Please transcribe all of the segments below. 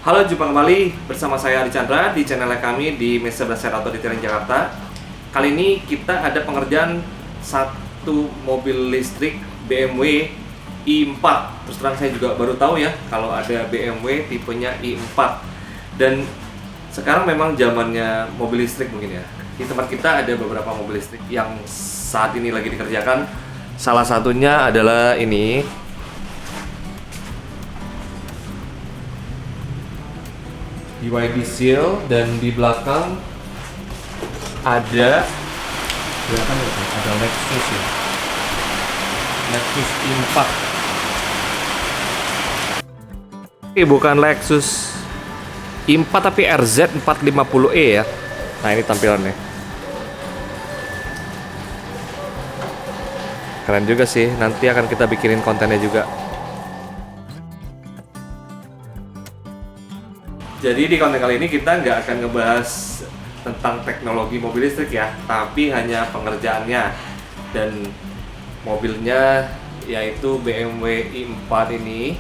Halo, jumpa kembali bersama saya Adi Chandra di channel kami di Mr. Blaser Auto Detailing Jakarta. Kali ini kita ada pengerjaan satu mobil listrik BMW i4. Terus terang saya juga baru tahu ya kalau ada BMW tipenya i4. Dan sekarang memang zamannya mobil listrik mungkin ya. Di tempat kita ada beberapa mobil listrik yang saat ini lagi dikerjakan. Salah satunya adalah ini. BYD Seal, dan di belakang ada Lexus ya. Lexus i4. Bukan Lexus i4 tapi RZ 450e ya. Nah, ini tampilannya. Keren juga sih, nanti akan kita bikinin kontennya juga. Jadi di konten kali ini kita nggak akan ngebahas tentang teknologi mobil listrik ya, tapi hanya pengerjaannya. Dan mobilnya yaitu BMW i4 ini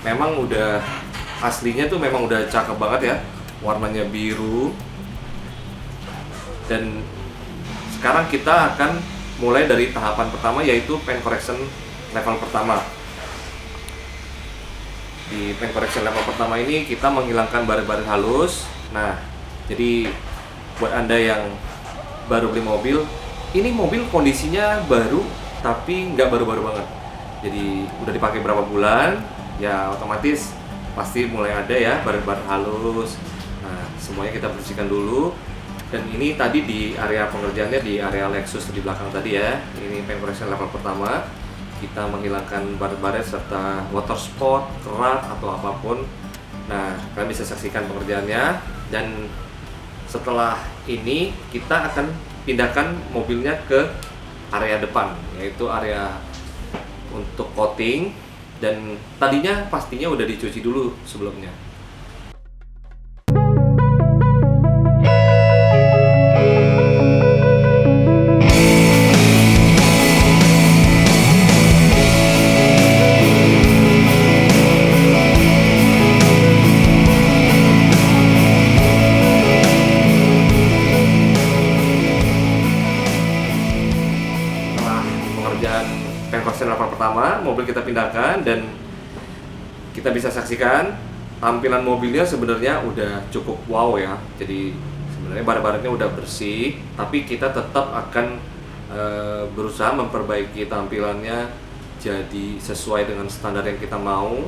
memang udah aslinya tuh memang udah cakep banget ya, warnanya biru. Dan sekarang kita akan mulai dari tahapan pertama, yaitu paint correction level pertama. Di paint correction level pertama ini kita menghilangkan baret-baret halus. Nah, jadi buat Anda yang baru beli mobil, ini mobil kondisinya baru tapi nggak baru-baru banget. Jadi udah dipakai berapa bulan, ya otomatis pasti mulai ada ya baret-baret halus. Nah, semuanya kita bersihkan dulu. Dan ini tadi di area pengerjaannya di area Lexus di belakang tadi ya. Ini paint correction level pertama. Kita menghilangkan baret-baret serta water spot, kerak atau apapun. Nah, kalian bisa saksikan pengerjaannya. Dan setelah ini kita akan pindahkan mobilnya ke area depan, yaitu area untuk coating. Dan tadinya pastinya udah dicuci dulu sebelumnya. Paint correction level pertama, mobil kita pindahkan dan kita bisa saksikan tampilan mobilnya sebenarnya udah cukup wow ya. Jadi sebenarnya baret-baretnya udah bersih, tapi kita tetap akan berusaha memperbaiki tampilannya jadi sesuai dengan standar yang kita mau.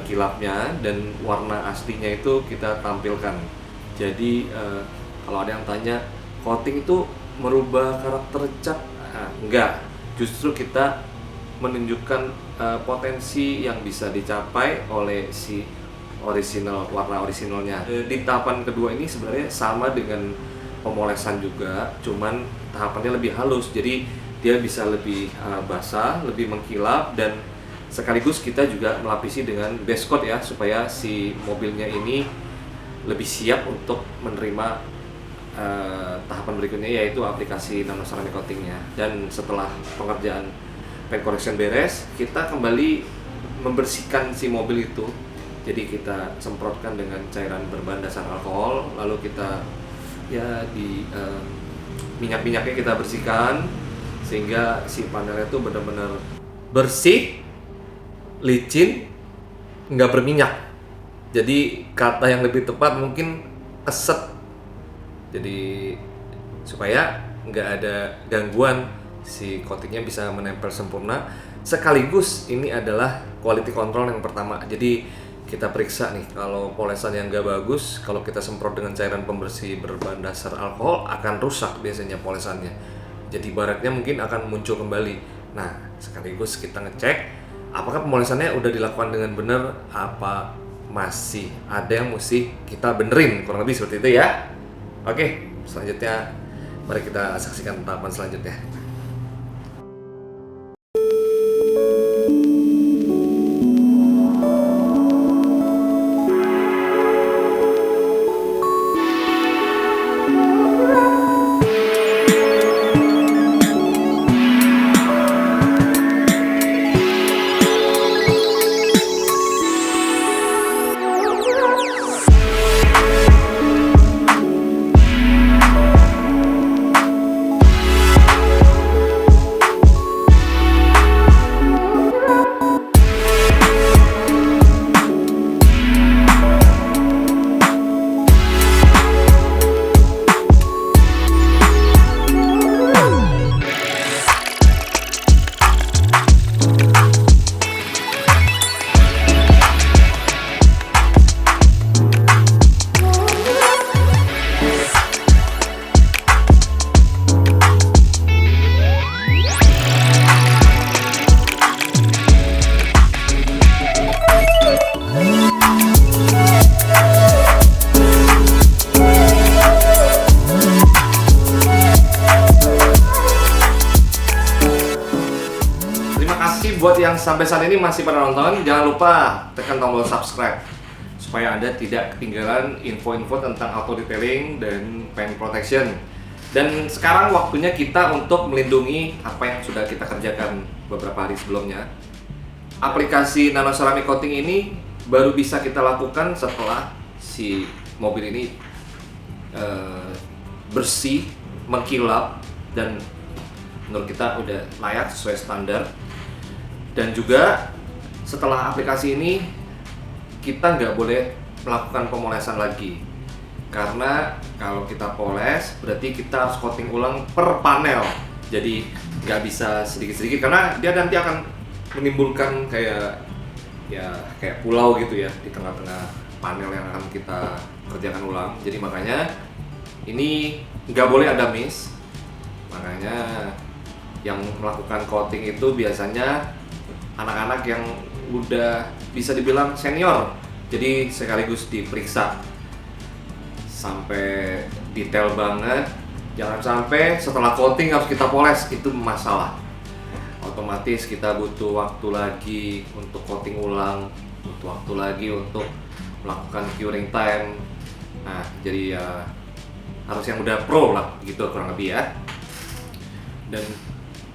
Kilapnya dan warna aslinya itu kita tampilkan. Jadi kalau ada yang tanya, coating itu merubah karakter cat? Enggak. Justru kita menunjukkan potensi yang bisa dicapai oleh si warna orisinalnya. Di tahapan kedua ini sebenarnya sama dengan pemolesan juga, cuman tahapannya lebih halus. Jadi dia bisa lebih basah, lebih mengkilap, dan sekaligus kita juga melapisi dengan base coat ya, supaya si mobilnya ini lebih siap untuk menerima tahapan berikutnya, yaitu aplikasi nanoceramic coatingnya. Dan setelah pengerjaan paint correction beres, kita kembali membersihkan si mobil itu. Jadi kita semprotkan dengan cairan berbahan dasar alkohol, lalu kita ya di minyak-minyaknya kita bersihkan sehingga si panelnya itu benar-benar bersih, licin, nggak berminyak. Jadi kata yang lebih tepat mungkin keset. Jadi supaya nggak ada gangguan, si coatingnya bisa menempel sempurna. Sekaligus ini adalah quality control yang pertama. Jadi kita periksa nih, kalau polesan yang nggak bagus, kalau kita semprot dengan cairan pembersih berbahan dasar alkohol akan rusak biasanya polesannya. Jadi baretnya mungkin akan muncul kembali. Nah, sekaligus kita ngecek apakah pemolesannya udah dilakukan dengan benar, apa masih ada yang mesti kita benerin, kurang lebih seperti itu ya. Oke, selanjutnya mari kita saksikan tahapan selanjutnya. kasih buat yang sampai saat ini masih pada nonton. Jangan lupa tekan tombol subscribe supaya Anda tidak ketinggalan info-info tentang auto detailing dan paint protection. Dan sekarang waktunya kita untuk melindungi apa yang sudah kita kerjakan beberapa hari sebelumnya. Aplikasi nano ceramic coating ini baru bisa kita lakukan setelah si mobil ini bersih, mengkilap, dan menurut kita udah layak sesuai standar. Dan juga setelah aplikasi ini kita nggak boleh melakukan pemolesan lagi, karena kalau kita poles berarti kita harus coating ulang per panel. Jadi nggak bisa sedikit-sedikit, karena dia nanti akan menimbulkan kayak pulau gitu ya di tengah-tengah panel yang akan kita kerjakan ulang. Jadi makanya ini nggak boleh ada miss. Makanya yang melakukan coating itu biasanya anak-anak yang udah bisa dibilang senior, jadi sekaligus diperiksa sampai detail banget. Jangan sampai setelah coating harus kita poles, itu masalah. Otomatis kita butuh waktu lagi untuk coating ulang, butuh waktu lagi untuk melakukan curing time. Nah, jadi ya harus yang udah pro lah gitu kurang lebih ya. Dan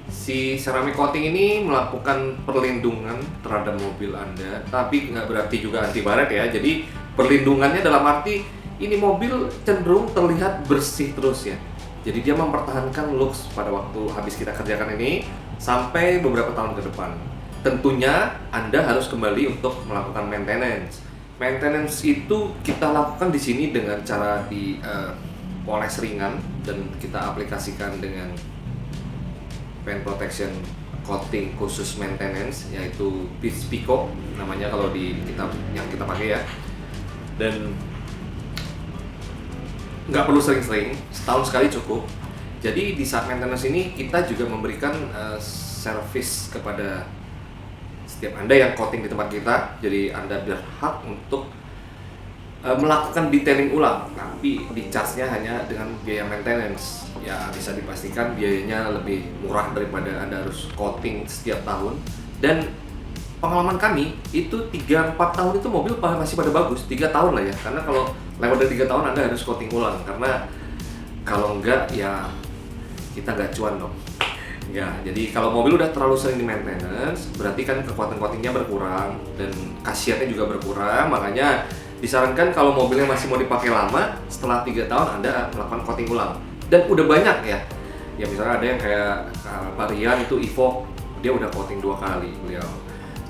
si ceramic coating ini melakukan perlindungan terhadap mobil Anda, tapi nggak berarti juga anti baret ya. Jadi perlindungannya dalam arti ini mobil cenderung terlihat bersih terus ya. Jadi dia mempertahankan looks pada waktu habis kita kerjakan ini sampai beberapa tahun ke depan. Tentunya Anda harus kembali untuk melakukan maintenance. Maintenance itu kita lakukan di sini dengan cara di poles ringan dan kita aplikasikan dengan paint protection coating khusus maintenance, yaitu Beach Pico namanya kalau di yang kita pakai ya. Dan nggak perlu sering-sering, setahun sekali cukup. Jadi di saat maintenance ini kita juga memberikan service kepada setiap Anda yang coating di tempat kita. Jadi Anda berhak untuk melakukan detailing ulang, tapi di charge-nya hanya dengan biaya maintenance. Ya bisa dipastikan biayanya lebih murah daripada Anda harus coating setiap tahun. Dan pengalaman kami itu 3-4 tahun itu mobil masih pada bagus. 3 tahun lah ya, karena kalau lewat dari 3 tahun Anda harus coating ulang, karena kalau enggak ya kita nggak cuan dong. Ya, jadi kalau mobil udah terlalu sering di maintenance, berarti kan kekuatan coatingnya berkurang dan khasiatnya juga berkurang. Makanya disarankan kalau mobilnya masih mau dipakai lama, setelah 3 tahun Anda melakukan coating ulang. Dan udah banyak ya. Ya misalnya ada yang kayak Varian itu Evo, dia udah coating 2 kali beliau.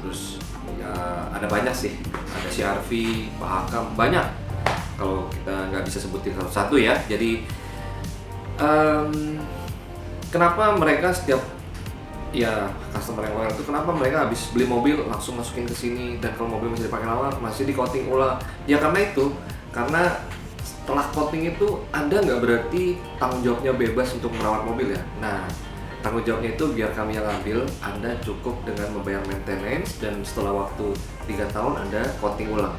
Terus ya ada banyak sih. Ada CR-V, Pak Hakam, banyak. Kalau kita nggak bisa sebutin satu-satu ya. Jadi kenapa mereka setiap ya customer yang loyal itu, kenapa mereka habis beli mobil langsung masukin ke sini, dan kalau mobil masih dipakai lama masih di coating ulang? Ya karena itu, karena setelah coating itu Anda nggak berarti tanggung jawabnya bebas untuk merawat mobil ya. Nah, tanggung jawabnya itu biar kami yang ambil. Anda cukup dengan membayar maintenance, dan setelah waktu 3 tahun Anda coating ulang.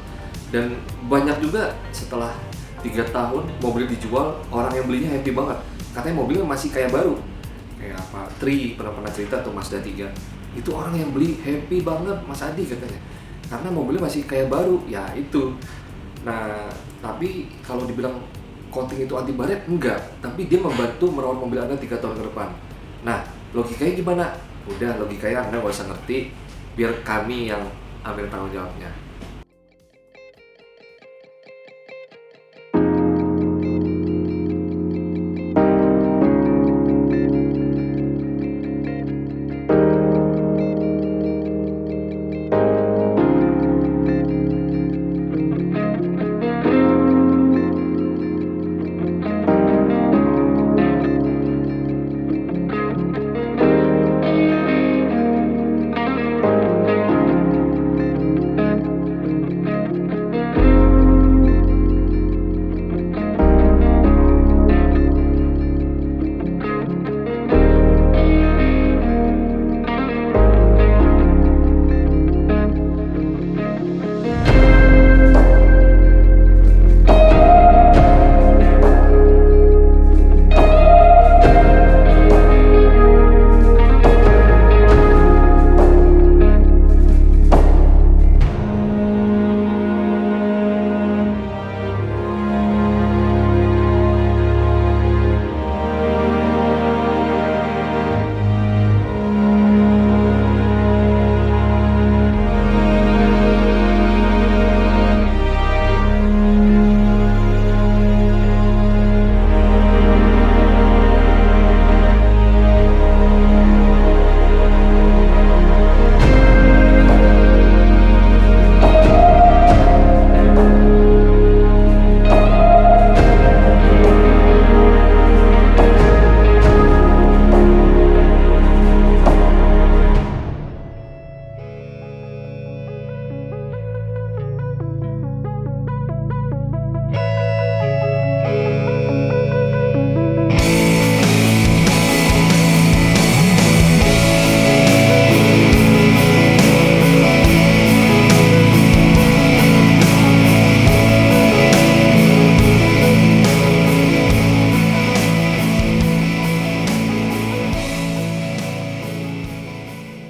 Dan banyak juga setelah 3 tahun mobil dijual, orang yang belinya happy banget, katanya mobilnya masih kayak baru. Kayak Pak Tri pernah cerita tuh, Mazda 3 itu orang yang beli happy banget, Mas Adi katanya, karena mobilnya masih kayak baru. Ya itu. Nah, tapi kalau dibilang coating itu anti baret, enggak, tapi dia membantu merawat mobil Anda 3 tahun ke depan. Nah, logikanya gimana? Udah, logikanya Anda nggak usah ngerti, biar kami yang ambil tanggung jawabnya.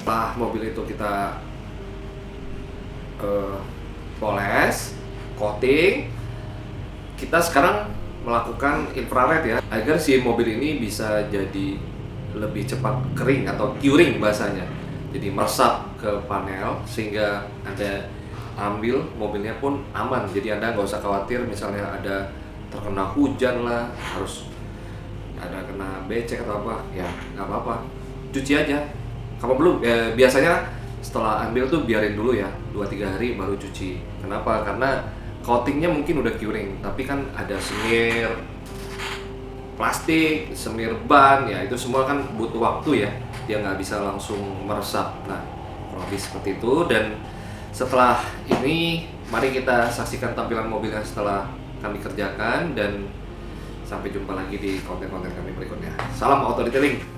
setelah mobil itu kita poles, coating, kita sekarang melakukan infrared ya, agar si mobil ini bisa jadi lebih cepat kering atau curing bahasanya. Jadi meresap ke panel sehingga Anda ambil mobilnya pun aman. Jadi Anda nggak usah khawatir misalnya ada terkena hujan lah, harus ada kena becek atau apa, ya nggak apa-apa, cuci aja. Kalau belum, biasanya setelah ambil tuh biarin dulu ya 2-3 hari baru cuci. Kenapa? Karena coatingnya mungkin udah curing, tapi kan ada semir plastik, semir ban, ya itu semua kan butuh waktu ya, dia nggak bisa langsung meresap. Nah, kurang lebih seperti itu. Dan setelah ini, mari kita saksikan tampilan mobilnya setelah kami kerjakan, dan sampai jumpa lagi di konten-konten kami berikutnya. Salam auto detailing.